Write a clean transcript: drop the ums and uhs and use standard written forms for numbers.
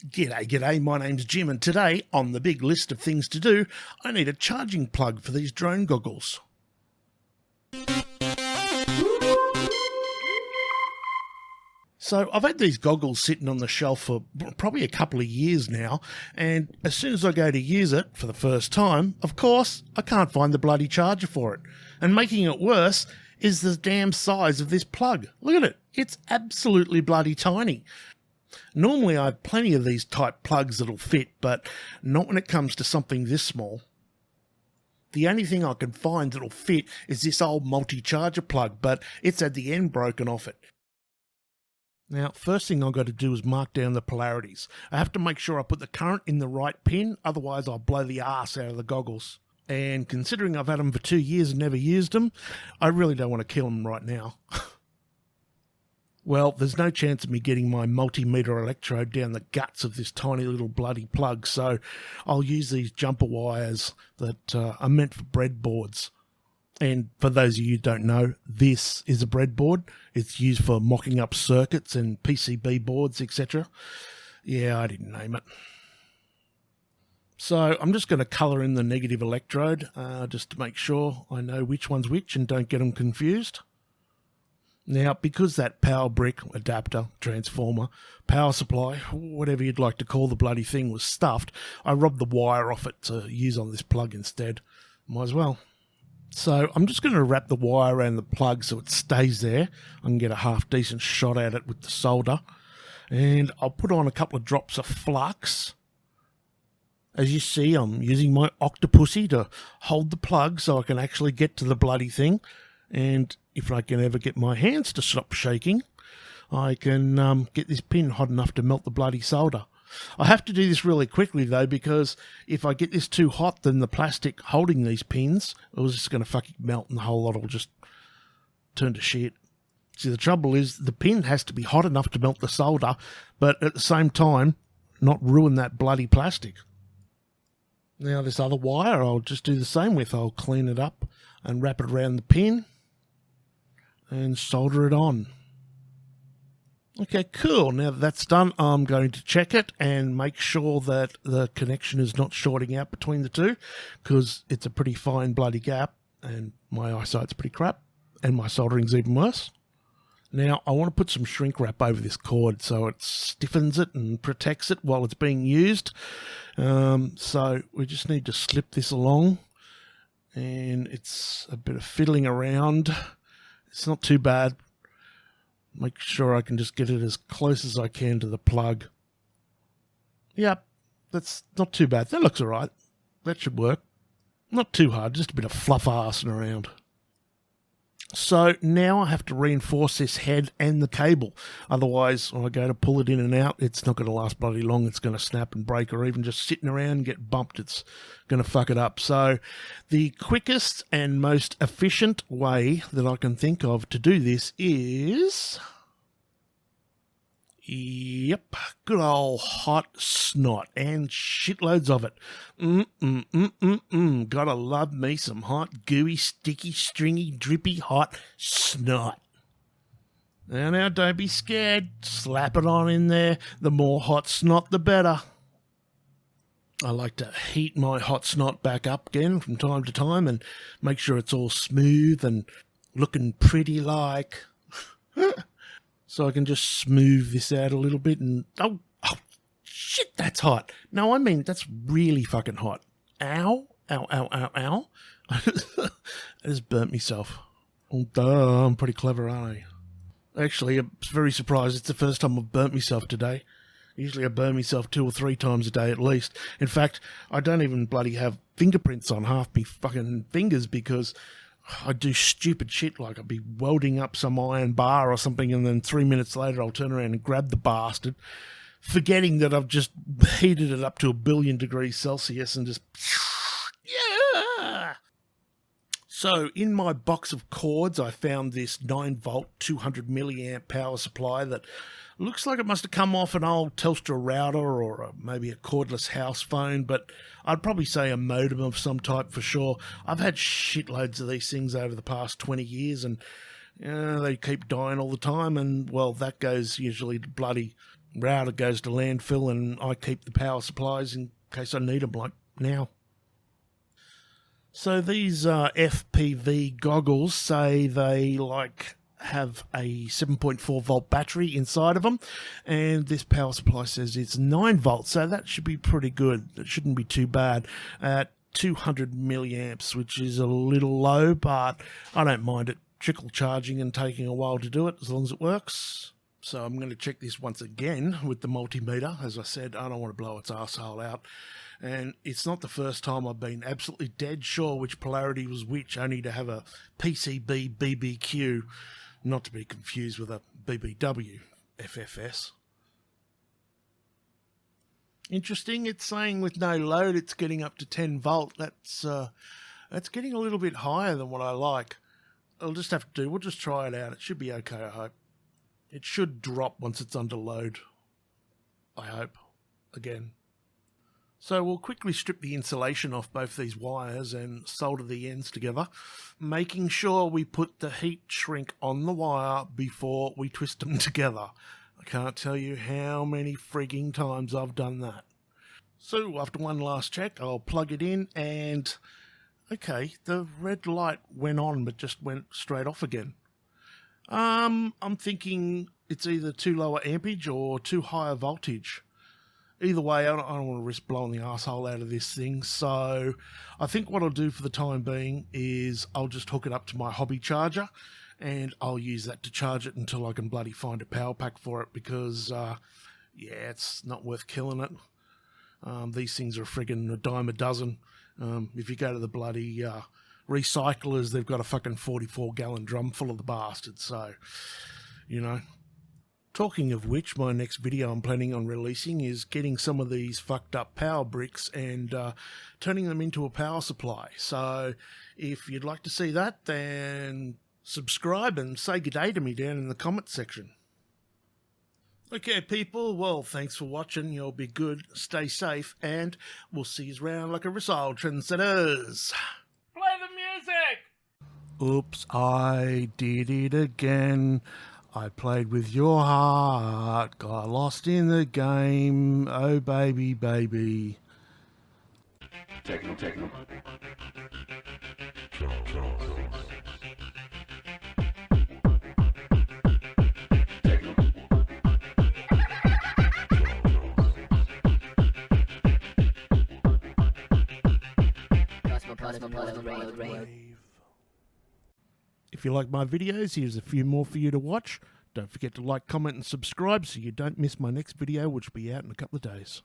G'day, my name's Jim, and today, on the big list of things to do, I need a charging plug for these drone goggles. So I've had these goggles sitting on the shelf for probably a couple of years now, and as soon as I go to use it for the first time, of course, I can't find the bloody charger for it. And making it worse is the damn size of this plug. Look at it. It's absolutely bloody tiny. Normally I have plenty of these type plugs that'll fit, but not when it comes to something this small. The only thing I can find that'll fit is this old multi-charger plug, but it's had the end broken off it. Now, first thing I've got to do is mark down the polarities. I have to make sure I put the current in the right pin, otherwise I'll blow the arse out of the goggles. And considering I've had them for 2 years and never used them, I really don't want to kill them right now. Well, there's no chance of me getting my multimeter electrode down the guts of this tiny little bloody plug, so I'll use these jumper wires that are meant for breadboards. And for those of you who don't know, this is a breadboard. It's used for mocking up circuits and PCB boards, etc. Yeah, I didn't name it. So I'm just going to colour in the negative electrode just to make sure I know which one's which and don't get them confused. Now, because that power brick, adapter, transformer, power supply, whatever you'd like to call the bloody thing, was stuffed, I robbed the wire off it to use on this plug instead. Might as well. So I'm just going to wrap the wire around the plug so it stays there. I can get a half decent shot at it with the solder. And I'll put on a couple of drops of flux. As you see, I'm using my octopussy to hold the plug so I can actually get to the bloody thing. And if I can ever get my hands to stop shaking, I can get this pin hot enough to melt the bloody solder. I have to do this really quickly though, because if I get this too hot, then the plastic holding these pins is just going to fucking melt and the whole lot will just turn to shit. See, the trouble is the pin has to be hot enough to melt the solder, but at the same time, not ruin that bloody plastic. Now this other wire I'll just do the same with. I'll clean it up and wrap it around the pin and solder it on. Okay, cool. Now that that's done, I'm going to check it and make sure that the connection is not shorting out between the two, because it's a pretty fine bloody gap and my eyesight's pretty crap and my soldering's even worse. Now I want to put some shrink wrap over this cord so it stiffens it and protects it while it's being used. So we just need to slip this along, and it's a bit of fiddling around. It's not too bad. Make sure I can just get it as close as I can to the plug. Yep, that's not too bad. That looks alright. That should work. Not too hard, just a bit of fluff arsing around. So now I have to reinforce this head and the cable. Otherwise, when I go to pull it in and out, it's not going to last bloody long. It's going to snap and break, or even just sitting around and get bumped. It's going to fuck it up. So the quickest and most efficient way that I can think of to do this is... Yep, good old hot snot, and shitloads of it. Gotta love me some hot, gooey, sticky, stringy, drippy, hot snot. Now, don't be scared. Slap it on in there. The more hot snot, the better. I like to heat my hot snot back up again from time to time and make sure it's all smooth and looking pretty like... So I can just smooth this out a little bit and... Oh, shit, that's hot. No, I mean, that's really fucking hot. Ow, ow, ow, ow, ow. I just burnt myself. Oh, duh, I'm pretty clever, aren't I? Actually, I'm very surprised. It's the first time I've burnt myself today. Usually I burn myself 2 or 3 times a day at least. In fact, I don't even bloody have fingerprints on half me fucking fingers because... I do stupid shit like I'll be welding up some iron bar or something, and then 3 minutes later I'll turn around and grab the bastard, forgetting that I've just heated it up to 1 billion degrees Celsius and just... Yeah! So in my box of cords I found this 9-volt 200 milliamp power supply that looks like it must have come off an old Telstra router or maybe a cordless house phone, but I'd probably say a modem of some type for sure. I've had shitloads of these things over the past 20 years and they keep dying all the time, and well, that goes usually to bloody router goes to landfill and I keep the power supplies in case I need them, like now. So these FPV goggles say they have a 7.4 volt battery inside of them, and this power supply says it's 9 volts, so that should be pretty good. It shouldn't be too bad at 200 milliamps, which is a little low, but I don't mind it trickle charging and taking a while to do it as long as it works. So I'm going to check this once again with the multimeter. As I said, I don't want to blow its asshole out. And it's not the first time I've been absolutely dead sure which polarity was which, only to have a PCB BBQ, not to be confused with a BBW FFS. Interesting, it's saying with no load it's getting up to 10 volt. That's getting a little bit higher than what I like. We'll just try it out. It should be okay, I hope. It should drop once it's under load, I hope, again. So we'll quickly strip the insulation off both these wires and solder the ends together, making sure we put the heat shrink on the wire before we twist them together. I can't tell you how many frigging times I've done that. So after one last check, I'll plug it in and, okay, the red light went on but just went straight off again. I'm thinking it's either too low ampage or too high a voltage. Either way, I don't want to risk blowing the asshole out of this thing, so I think what I'll do for the time being is I'll just hook it up to my hobby charger, and I'll use that to charge it until I can bloody find a power pack for it, because, yeah, it's not worth killing it. These things are friggin' a dime a dozen. If you go to the bloody recyclers, they've got a fucking 44-gallon drum full of the bastards, so, you know. Talking of which, my next video I'm planning on releasing is getting some of these fucked up power bricks and turning them into a power supply. So if you'd like to see that, then subscribe and say good day to me down in the comments section. Okay, people, well, thanks for watching. You'll be good, stay safe, and we'll see you around like a result, trendsetters. Play the music! Oops, I did it again. I played with your heart, got lost in the game, oh baby, baby. Techno. If you like my videos, here's a few more for you to watch. Don't forget to like, comment and subscribe so you don't miss my next video, which will be out in a couple of days.